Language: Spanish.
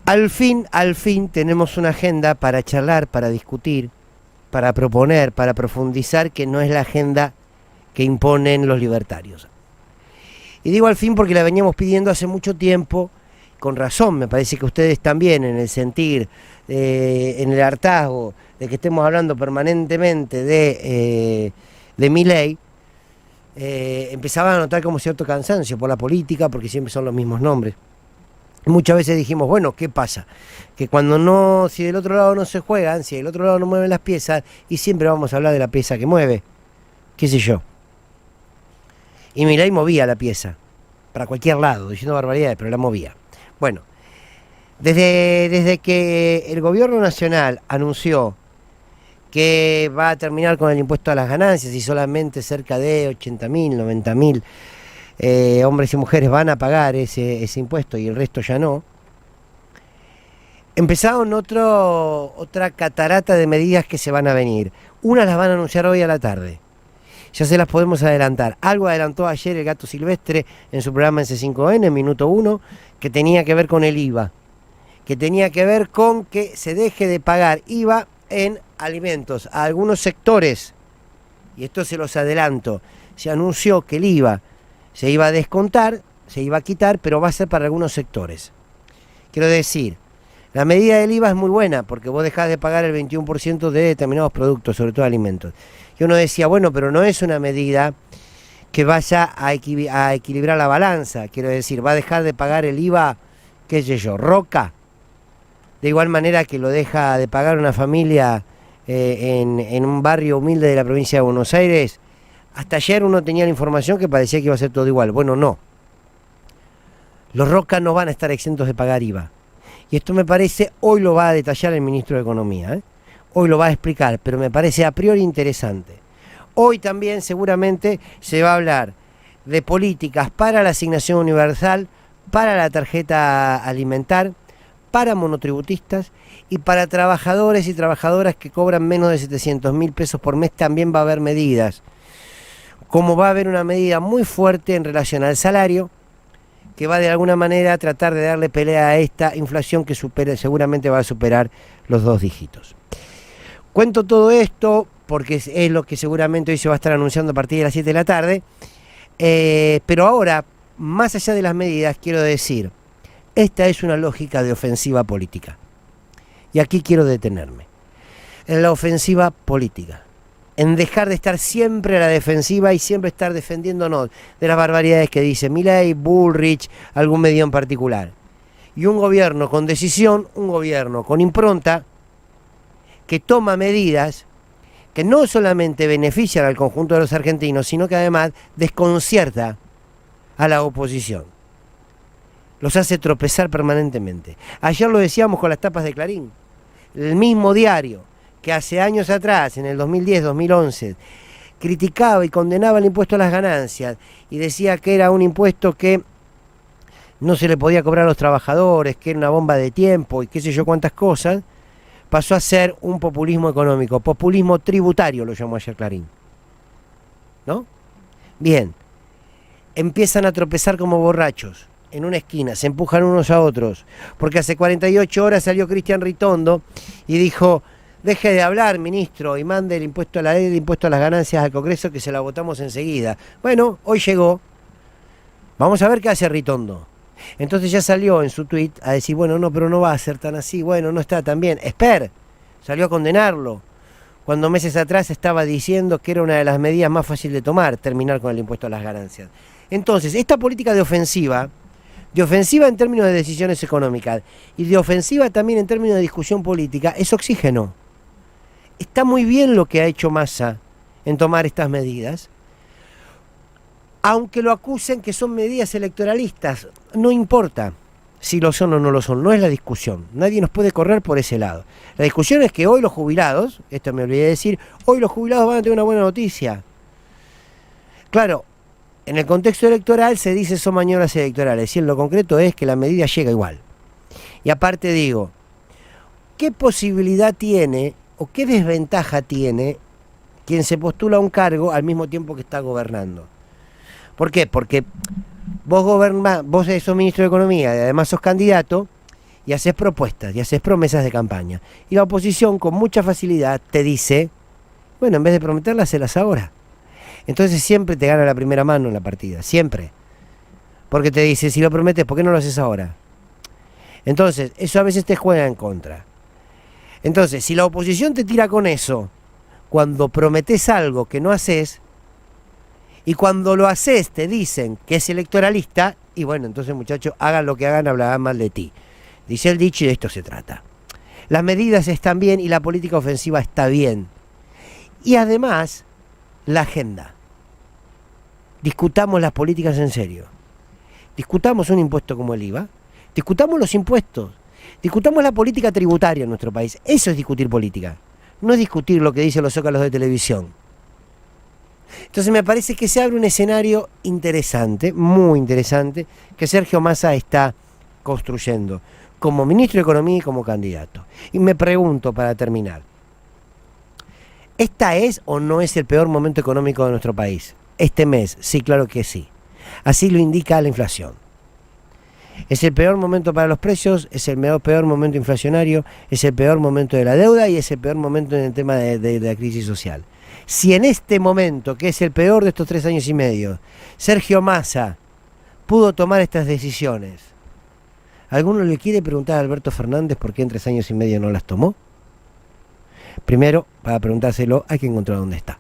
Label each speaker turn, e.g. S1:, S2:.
S1: Al fin tenemos una agenda para charlar, para discutir, para proponer, para profundizar, que no es la agenda que imponen los libertarios. Y digo al fin porque la veníamos pidiendo hace mucho tiempo, con razón, me parece que ustedes también, en el sentir, en el hartazgo de que estemos hablando permanentemente de Milei, empezaban a notar como cierto cansancio por la política, porque siempre son los mismos nombres. Muchas veces dijimos, bueno, ¿qué pasa? Que cuando no, si del otro lado no se juegan, si del otro lado no mueven las piezas, y siempre vamos a hablar de la pieza que mueve, qué sé yo. Y Milei movía la pieza, para cualquier lado, diciendo barbaridades, pero la movía. Bueno, desde que el gobierno nacional anunció que va a terminar con el impuesto a las ganancias y solamente cerca de 80.000, 90.000 hombres y mujeres van a pagar ese impuesto y el resto ya no, empezaron otra catarata de medidas que se van a venir. Unas las van a anunciar hoy a la tarde, ya se las podemos adelantar. Algo adelantó ayer el Gato Silvestre en su programa en C5N, en Minuto 1, que tenía que ver con el IVA, que tenía que ver con que se deje de pagar IVA en alimentos a algunos sectores, y esto se los adelanto. Se anunció que el IVA se iba a descontar, se iba a quitar, pero va a ser para algunos sectores. Quiero decir, la medida del IVA es muy buena, porque vos dejás de pagar el 21% de determinados productos, sobre todo alimentos. Y uno decía, bueno, pero no es una medida que vaya a equilibrar la balanza. Quiero decir, va a dejar de pagar el IVA, qué sé yo, Roca, de igual manera que lo deja de pagar una familia en un barrio humilde de la provincia de Buenos Aires. Hasta ayer uno tenía la información que parecía que iba a ser todo igual. Bueno, no. Los Roca no van a estar exentos de pagar IVA. Y esto me parece, hoy lo va a detallar el ministro de Economía, hoy lo va a explicar, pero me parece a priori interesante. Hoy también seguramente se va a hablar de políticas para la asignación universal, para la tarjeta alimentar, para monotributistas y para trabajadores y trabajadoras que cobran menos de 700.000 pesos por mes. También va a haber medidas, como va a haber una medida muy fuerte en relación al salario, que va de alguna manera a tratar de darle pelea a esta inflación que seguramente va a superar los 2 dígitos. Cuento todo esto porque es lo que seguramente hoy se va a estar anunciando a partir de las 7 de la tarde, pero ahora, más allá de las medidas, quiero decir, esta es una lógica de ofensiva política. Y aquí quiero detenerme. En la ofensiva política. En dejar de estar siempre a la defensiva y siempre estar defendiéndonos de las barbaridades que dice Milei, Bullrich, algún medio en particular. Y un gobierno con decisión, un gobierno con impronta, que toma medidas que no solamente benefician al conjunto de los argentinos, sino que además desconcierta a la oposición. Los hace tropezar permanentemente. Ayer lo decíamos con las tapas de Clarín. El mismo diario que hace años atrás, en el 2010, 2011, criticaba y condenaba el impuesto a las ganancias y decía que era un impuesto que no se le podía cobrar a los trabajadores, que era una bomba de tiempo y qué sé yo cuántas cosas, pasó a ser un populismo económico, populismo tributario lo llamó ayer Clarín. ¿No? Bien, empiezan a tropezar como borrachos en una esquina, se empujan unos a otros, porque hace 48 horas salió Cristian Ritondo y dijo: deje de hablar, ministro, y mande la ley de impuesto a las ganancias al Congreso, que se la votamos enseguida. Bueno, hoy llegó. Vamos a ver qué hace Ritondo. Entonces ya salió en su tuit a decir, bueno, no, pero no va a ser tan así, bueno, no está tan bien. Esper salió a condenarlo, cuando meses atrás estaba diciendo que era una de las medidas más fáciles de tomar, terminar con el impuesto a las ganancias. Entonces, esta política de ofensiva en términos de decisiones económicas y de ofensiva también en términos de discusión política, es oxígeno. Está muy bien lo que ha hecho Massa en tomar estas medidas, aunque lo acusen que son medidas electoralistas. No importa si lo son o no lo son, no es la discusión. Nadie nos puede correr por ese lado. La discusión es que hoy los jubilados, esto me olvidé de decir, hoy los jubilados van a tener una buena noticia. Claro, en el contexto electoral se dice son maniobras electorales, y en lo concreto es que la medida llega igual. Y aparte digo, ¿qué posibilidad tiene o qué desventaja tiene quien se postula a un cargo al mismo tiempo que está gobernando? ¿Por qué? Porque vos sos ministro de Economía y además sos candidato, y haces propuestas y haces promesas de campaña. Y la oposición con mucha facilidad te dice, bueno, en vez de prometerlas, hacelas ahora. Entonces siempre te gana la primera mano en la partida, siempre. Porque te dice, si lo prometes, ¿por qué no lo haces ahora? Entonces, eso a veces te juega en contra. Entonces, si la oposición te tira con eso, cuando prometes algo que no haces, y cuando lo haces te dicen que es electoralista, y bueno, entonces muchachos, hagan lo que hagan, hablarán mal de ti. Dice el dicho y de esto se trata. Las medidas están bien y la política ofensiva está bien. Y además, la agenda. Discutamos las políticas en serio. Discutamos un impuesto como el IVA. Discutamos los impuestos. Discutamos la política tributaria en nuestro país. Eso es discutir política. No es discutir lo que dicen los zócalos de televisión. Entonces me parece que se abre un escenario interesante, muy interesante, que Sergio Massa está construyendo como ministro de Economía y como candidato. Y me pregunto, para terminar, ¿esta es o no es el peor momento económico de nuestro país? Este mes, sí, claro que sí. Así lo indica la inflación. Es el peor momento para los precios, es el peor momento inflacionario, es el peor momento de la deuda y es el peor momento en el tema de la crisis social. Si en este momento, que es el peor de estos 3 años y medio, Sergio Massa pudo tomar estas decisiones, ¿alguno le quiere preguntar a Alberto Fernández por qué en 3 años y medio no las tomó? Primero, para preguntárselo, hay que encontrar dónde está.